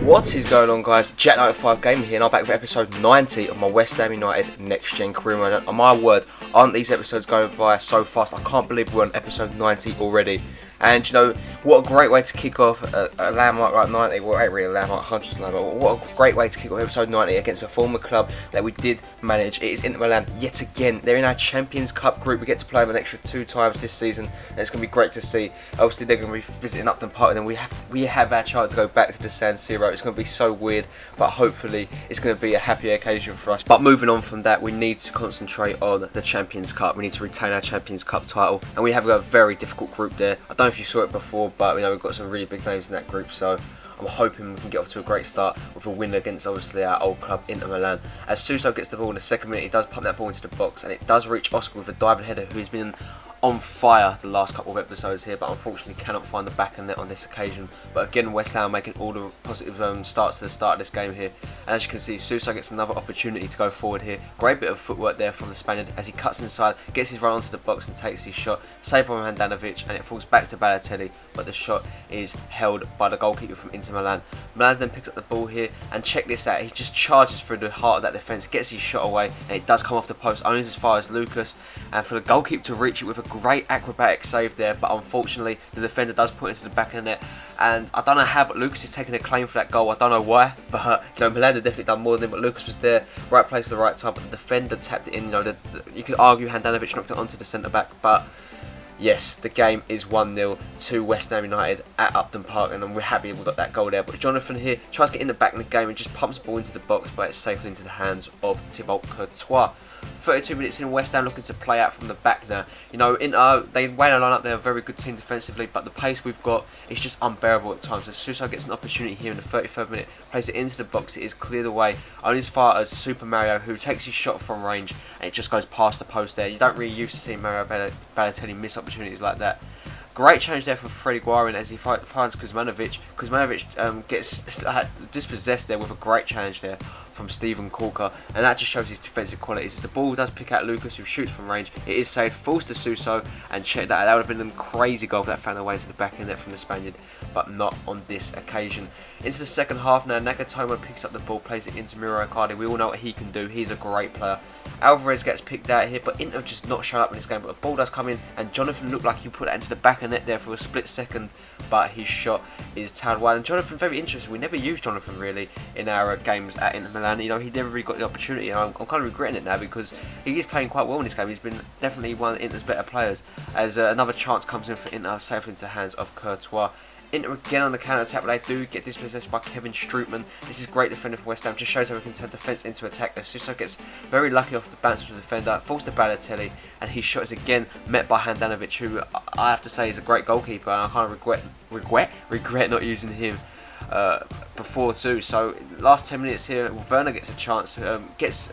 What is going on, guys? Jet95 Gaming here, and I'm back with episode 90 of my West Ham United Next Gen career mode. And my word, aren't these episodes going by so fast? I can't believe we're on episode 90 already. And you know, what a great way to kick off a landmark like 90. Well, it ain't really a landmark, hundreds of landmark. What a great way to kick off episode 90 against a former club that we did manage. It is Inter Milan yet again. They're in our Champions Cup group. We get to play them an extra 2 times this season, and it's going to be great to see. Obviously, they're going to be visiting Upton Park, and then we have our chance to go back to the San Siro. It's going to be so weird, but hopefully it's going to be a happy occasion for us. But moving on from that, we need to concentrate on the Champions Cup. We need to retain our Champions Cup title, and we have a very difficult group there. I don't know if you saw it before, but you know, we've got some really big names in that group, so I'm hoping we can get off to a great start with a win against obviously our old club Inter Milan. As Suso gets the ball in the second minute, he does pump that ball into the box, and it does reach Oscar with a diving header, who's been on fire the last couple of episodes here, but unfortunately cannot find the back of net on this occasion. But again, West Ham making all the positive starts to the start of this game here, and as you can see, Suso gets another opportunity to go forward here. Great bit of footwork there from the Spaniard as he cuts inside, gets his run onto the box and takes his shot, saved from Handanovic, and it falls back to Balotelli, but the shot is held by the goalkeeper from Inter Milan. Milan then picks up the ball here, and check this out, he just charges through the heart of that defence, gets his shot away, and it does come off the post, only as far as Lucas, and for the goalkeeper to reach it with a great acrobatic save there, but unfortunately the defender does put it into the back of the net. And I don't know how, but Lucas is taking a claim for that goal. I don't know why, but you know, Milan had definitely done more than him, but Lucas was there, right place at the right time, but the defender tapped it in. You know, you could argue Handanovic knocked it onto the centre back, but yes, the game is 1-0 to West Ham United at Upton Park, and we're happy we got that goal there. But Jonathan here tries to get in the back of the game and just pumps the ball into the box, but it's safely into the hands of Thibaut Courtois. 32 minutes in, West Ham looking to play out from the back now. You know, they weigh a line up, they're a very good team defensively, but the pace we've got is just unbearable at times. So Suso gets an opportunity here in the 33rd minute, plays it into the box, it is cleared away, only as far as Super Mario, who takes his shot from range, and it just goes past the post there. You don't really used to see Mario Balotelli miss opportunities like that. Great change there from Freddie Guarin as he finds Kuzmanovic. Kuzmanovic gets dispossessed there with a great challenge there from Steven Corker, and that just shows his defensive qualities. As the ball does pick out Lucas, who shoots from range, it is saved, falls to Suso, and check that. That would have been a crazy goal if that found a way to the back of the net from the Spaniard, but not on this occasion. Into the second half now, Nagatomo picks up the ball, plays it into Miro Icardi. We all know what he can do, he's a great player. Alvarez gets picked out here, but Inter just not showing up in this game, but the ball does come in, and Jonathan looked like he put it into the back of the net there for a split second, but his shot is tailed wide. And Jonathan, very interesting, we never used Jonathan really in our games at Inter Milan. You know, he never really got the opportunity, and I'm kind of regretting it now, because he is playing quite well in this game. He's been definitely one of Inter's better players, as another chance comes in for Inter, safely into the hands of Courtois. Inter again on the counter-attack, but they do get dispossessed by Kevin Strootman. This is great defending for West Ham, just shows how we can turn defence into attack. Suso gets very lucky off the bounce of the defender, falls to Balotelli, and his shot is again met by Handanovic, who I have to say is a great goalkeeper, and I kind of regret not using him before too. So last 10 minutes here, Werner gets a chance, gets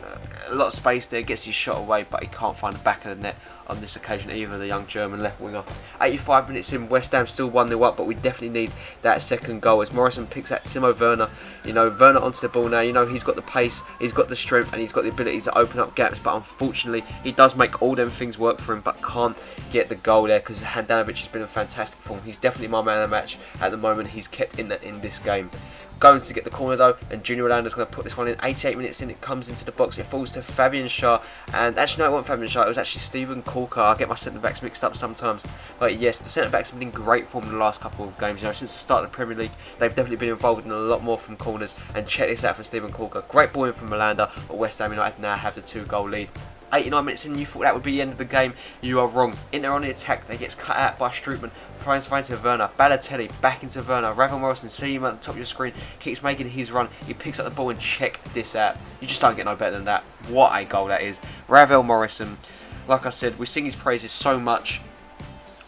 a lot of space there, gets his shot away, but he can't find the back of the net on this occasion, either the young German left winger. 85 minutes in, West Ham still 1-0 up, but we definitely need that second goal as Morrison picks at Timo Werner. You know, Werner onto the ball now. You know, he's got the pace, he's got the strength, and he's got the ability to open up gaps, but unfortunately he does make all them things work for him, but can't get the goal there, because Handanovic has been a fantastic form. He's definitely my man of the match at the moment. He's kept in this game. Going to get the corner though, and Junior Orlando's going to put this one in. 88 minutes in, it comes into the box, it falls to Fabian Schär, and actually no, it wasn't Fabian Schär, it was actually Steven Corker. I get my centre backs mixed up sometimes, but yes, the centre backs have been in great form in the last couple of games. You know, since the start of the Premier League, they've definitely been involved in a lot more from corners, and check this out from Steven Corker. Great ball in from Melanda, but West Ham United now have the 2-goal lead. 89 minutes in, you thought that would be the end of the game. You are wrong. Inter on the attack, they gets cut out by Strootman, trying to find to Werner. Balotelli back into Werner. Ravel Morrison, see him at the top of your screen, keeps making his run. He picks up the ball, and check this out. You just don't get no better than that. What a goal that is. Ravel Morrison, like I said, we sing his praises so much,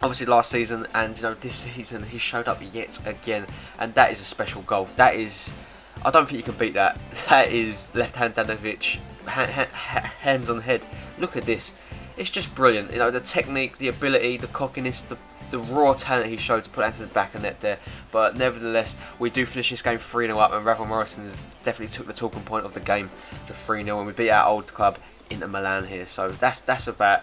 obviously last season, and you know, this season he showed up yet again, and that is a special goal. That is, I don't think you can beat that. That is left-hand Handanovic, hands on head. Look at this. It's just brilliant. You know, the technique, the ability, the cockiness, the raw talent he showed to put that into the back of net there. But nevertheless, we do finish this game 3-0 up, and Ravel Morrison has definitely took the talking point of the game to 3-0, and we beat our old club Inter Milan here. So that's about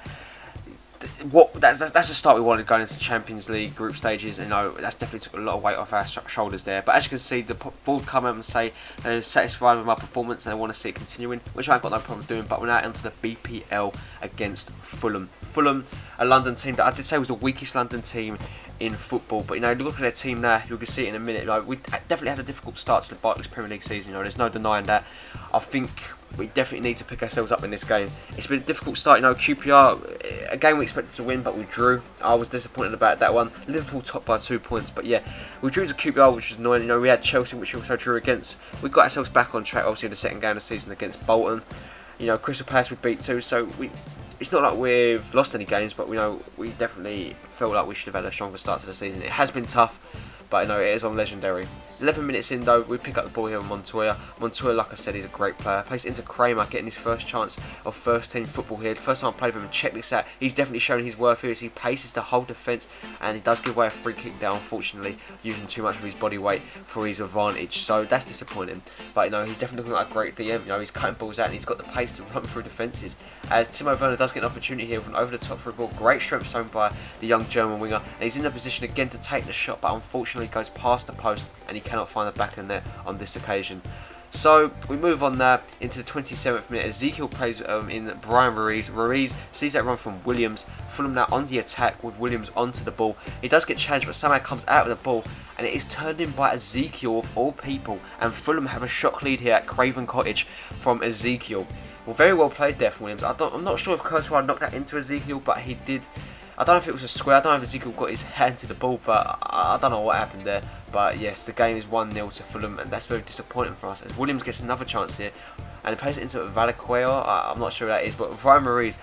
that's the start we wanted going into Champions League group stages. You know, that's definitely took a lot of weight off our shoulders there. But as you can see, the board come up and say they're satisfied with my performance and they want to see it continuing, which I've got no problem doing. But we're now into the BPL against Fulham. Fulham, a London team that I did say was the weakest London team in football, but you know, look at their team now. You can see it in a minute. Like, we definitely had a difficult start to the Barclays Premier League season. You know, there's no denying that. I think we definitely need to pick ourselves up in this game. It's been a difficult start. You know, QPR, a game we expected to win, but we drew. I was disappointed about that one. Liverpool topped by 2 points, but yeah, we drew to QPR, which was annoying. You know, we had Chelsea, which we also drew against. We got ourselves back on track. Obviously, in the second game of the season against Bolton. You know, Crystal Palace we beat too, so it's not like we've lost any games, but we know we definitely felt like we should have had a stronger start to the season. It has been tough, but you know, it is on legendary. 11 minutes in though, we pick up the ball here with Montoya. Montoya, like I said, he's a great player. Plays it into Kramer, getting his first chance of first team football here. The first time I played with him, check this out. He's definitely shown his worth here as he paces the whole defence, and he does give away a free kick there, unfortunately, using too much of his body weight for his advantage. So that's disappointing. But you know, he's definitely looking like a great DM. You know, he's cutting balls out and he's got the pace to run through defences. As Timo Werner does get an opportunity here with an over the top through ball. Great strength shown by the young German winger. And he's in the position again to take the shot, but unfortunately goes past the post and he cannot find the back of net on this occasion. So we move on now into the 27th minute. Ezekiel plays in Brian Ruiz. Ruiz sees that run from Williams. Fulham now on the attack with Williams onto the ball. He does get challenged, but somehow comes out with the ball, and it is turned in by Ezekiel of all people. And Fulham have a shock lead here at Craven Cottage from Ezekiel. Well, very well played there from Williams. I'm not sure if Courtois knocked that into Ezekiel, but he did. I don't know if it was a square. I don't know if Ezekiel got his hand to the ball, but I don't know what happened there. But yes, the game is 1-0 to Fulham, and that's very disappointing for us. As Williams gets another chance here, and he plays it into Valaqueo. I'm not sure who that is, but Ryan Maurice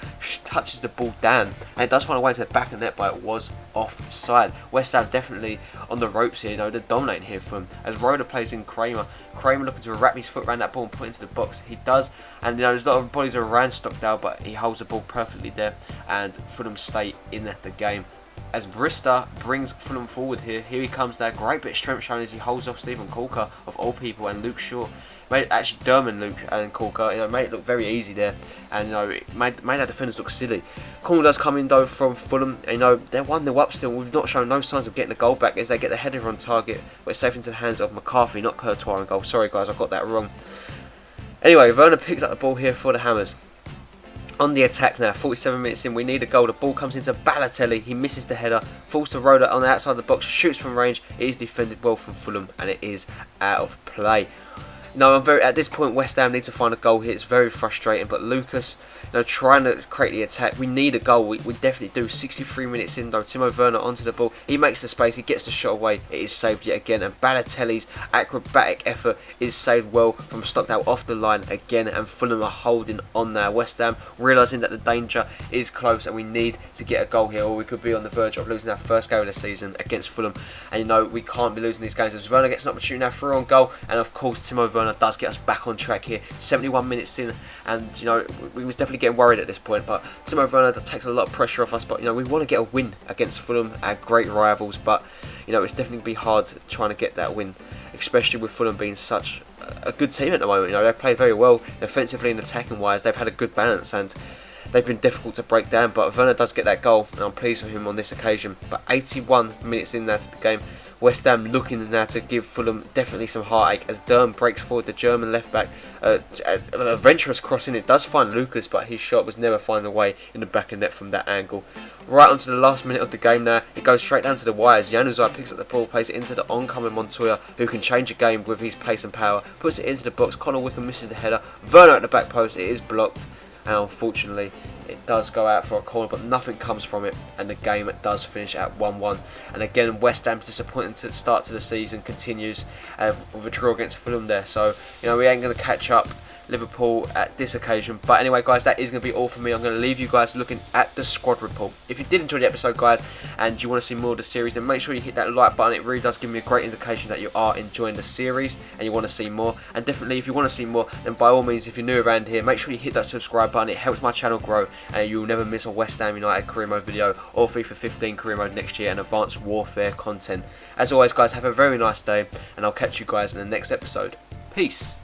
touches the ball down, and it does find a way into the back of the net, but it was offside. West Ham definitely on the ropes here. You know, they're dominating here for him. As Roda plays in Kramer. Kramer looking to wrap his foot around that ball and put it into the box. He does, and you know, there's a lot of bodies around Stockdale, but he holds the ball perfectly there, and Fulham stay in the game. As Brista brings Fulham forward here. Here he comes there. Great bit of strength shown as he holds off Stephen Corker of all people and Luke Shaw. Actually Derman, Luke and Corker, you know, made it look very easy there, and you know, it made our defenders look silly. Corner does come in though from Fulham. You know, they're 1-0 up still. We've not shown no signs of getting the goal back as they get the header on target, but it's safe into the hands of McCarthy, not Courtois on goal. Sorry guys, I got that wrong. Anyway, Werner picks up the ball here for the Hammers. On the attack now, 47 minutes in, we need a goal. The ball comes into Balotelli, he misses the header, falls to Roda on the outside of the box, shoots from range. It is defended well from Fulham, and it is out of play. No, at this point West Ham need to find a goal here. It's very frustrating, but Lucas, you know, trying to create the attack. We need a goal. We definitely do. 63 minutes in though, Timo Werner onto the ball. He makes the space. He gets the shot away. It is saved yet again, and Balotelli's acrobatic effort is saved well from Stockdale off the line again, and Fulham are holding on there. West Ham realising that the danger is close and we need to get a goal here, or we could be on the verge of losing our first game of the season against Fulham. And you know, we can't be losing these games. As Werner gets an opportunity now through on goal, and of course Timo Werner does get us back on track here. 71 minutes in, and you know, we was definitely getting worried at this point, but Timo Werner takes a lot of pressure off us. But you know, we want to get a win against Fulham, our great rivals, but you know, it's definitely going to be hard trying to get that win, especially with Fulham being such a good team at the moment. You know, they play very well defensively and attacking wise. They've had a good balance and they've been difficult to break down, but Werner does get that goal and I'm pleased with him on this occasion. But 81 minutes in there to the game, West Ham looking now to give Fulham definitely some heartache as Durham breaks forward, the German left back. A adventurous crossing, it does find Lucas, but his shot was never finding a way in the back of net from that angle. Right onto the last minute of the game now, it goes straight down to the wires. Januzaj picks up the ball, plays it into the oncoming Montoya, who can change the game with his pace and power, puts it into the box. Conor Wickham misses the header. Werner at the back post, it is blocked, and unfortunately it does go out for a corner, but nothing comes from it, and the game does finish at 1-1. And again, West Ham's disappointing to start to the season continues with a draw against Fulham there. So you know, we ain't going to catch up Liverpool at this occasion. But anyway guys, that is going to be all for me. I'm going to leave you guys looking at the squad report. If you did enjoy the episode guys, and you want to see more of the series, then make sure you hit that like button. It really does give me a great indication that you are enjoying the series and you want to see more. And definitely, if you want to see more, then by all means, if you're new around here, make sure you hit that subscribe button. It helps my channel grow, and you'll never miss a West Ham United career mode video or FIFA 15 career mode next year and Advanced Warfare content. As always guys, have a very nice day, and I'll catch you guys in the next episode. Peace.